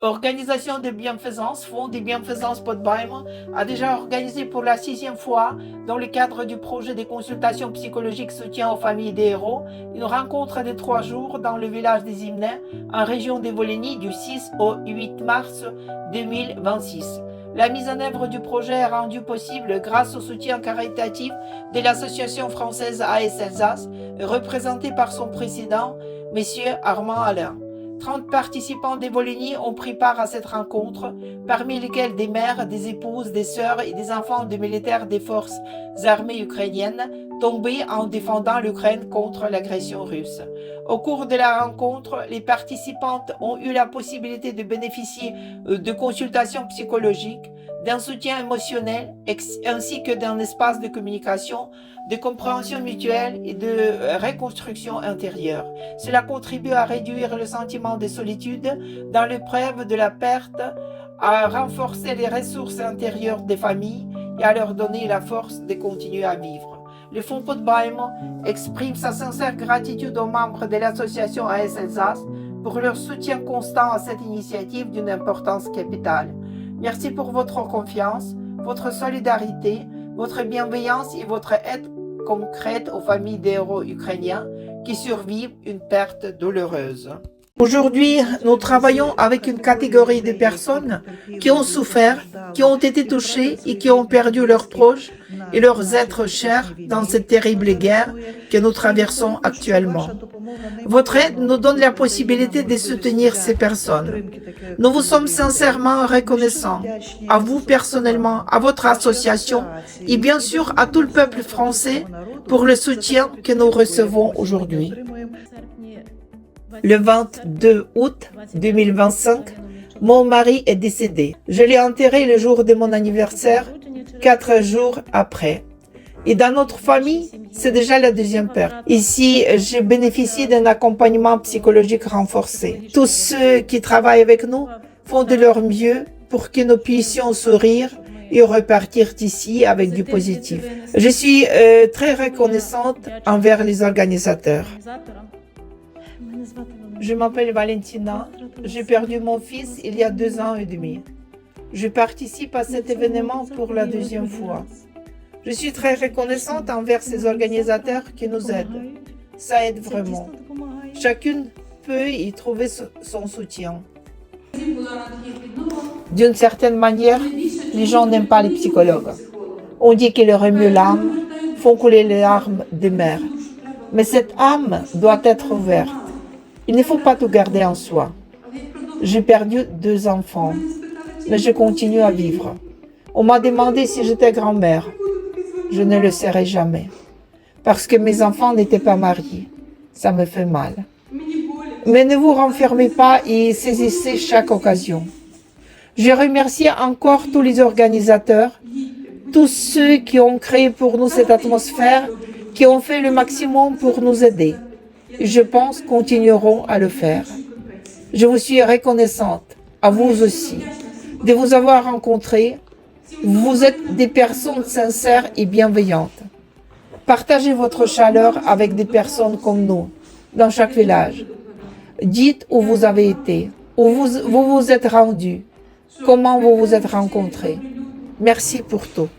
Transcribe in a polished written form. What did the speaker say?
Organisation de bienfaisance, Fonds de bienfaisance Podbheim a déjà organisé pour la 6e fois, dans le cadre du projet de consultation psychologique soutien aux familles des héros, une rencontre de 3 jours dans le village des Hymnais, en région de Volhynie, du 6 au 8 mars 2026. La mise en œuvre du projet est rendue possible grâce au soutien caritatif de l'association française AS Alsace, représentée par son président, M. Armand Alain. 30 participants des Volhynie ont pris part à cette rencontre, parmi lesquels des mères, des épouses, des sœurs et des enfants de militaires des forces armées ukrainiennes tombés en défendant l'Ukraine contre l'agression russe. Au cours de la rencontre, les participantes ont eu la possibilité de bénéficier de consultations psychologiques, d'un soutien émotionnel ainsi que d'un espace de communication, de compréhension mutuelle et de reconstruction intérieure. Cela contribue à réduire le sentiment de solitude dans l'épreuve de la perte, à renforcer les ressources intérieures des familles et à leur donner la force de continuer à vivre. Le Fonds Podbheim exprime sa sincère gratitude aux membres de l'association AS Alsace pour leur soutien constant à cette initiative d'une importance capitale. Merci pour votre confiance, votre solidarité, votre bienveillance et votre aide concrète aux familles des héros ukrainiens qui survivent une perte douloureuse. Aujourd'hui, nous travaillons avec une catégorie de personnes qui ont souffert, qui ont été touchées et qui ont perdu leurs proches et leurs êtres chers dans cette terrible guerre que nous traversons actuellement. Votre aide nous donne la possibilité de soutenir ces personnes. Nous vous sommes sincèrement reconnaissants, à vous personnellement, à votre association et bien sûr à tout le peuple français pour le soutien que nous recevons aujourd'hui. Le 22 août 2025, mon mari est décédé. Je l'ai enterré le jour de mon anniversaire, 4 jours après. Et dans notre famille, c'est déjà la deuxième perte. Ici, j'ai bénéficié d'un accompagnement psychologique renforcé. Tous ceux qui travaillent avec nous font de leur mieux pour que nous puissions sourire et repartir d'ici avec du positif. Je suis très reconnaissante envers les organisateurs. Je m'appelle Valentina. J'ai perdu mon fils il y a 2 ans et demi. Je participe à cet événement pour la deuxième fois. Je suis très reconnaissante envers ces organisateurs qui nous aident. Ça aide vraiment. Chacune peut y trouver son soutien. D'une certaine manière, les gens n'aiment pas les psychologues. On dit qu'ils remuent l'âme, font couler les larmes des mères. Mais cette âme doit être ouverte. Il ne faut pas tout garder en soi. J'ai perdu 2 enfants, mais je continue à vivre. On m'a demandé si j'étais grand-mère. Je ne le serai jamais, parce que mes enfants n'étaient pas mariés. Ça me fait mal. Mais ne vous renfermez pas et saisissez chaque occasion. Je remercie encore tous les organisateurs, tous ceux qui ont créé pour nous cette atmosphère, qui ont fait le maximum pour nous aider. Et je pense continueront à le faire. Je vous suis reconnaissante, à vous aussi, de vous avoir rencontrés. Vous êtes des personnes sincères et bienveillantes. Partagez votre chaleur avec des personnes comme nous, dans chaque village. Dites où vous avez été, où vous vous êtes rendu, comment vous vous êtes rencontrés. Merci pour tout.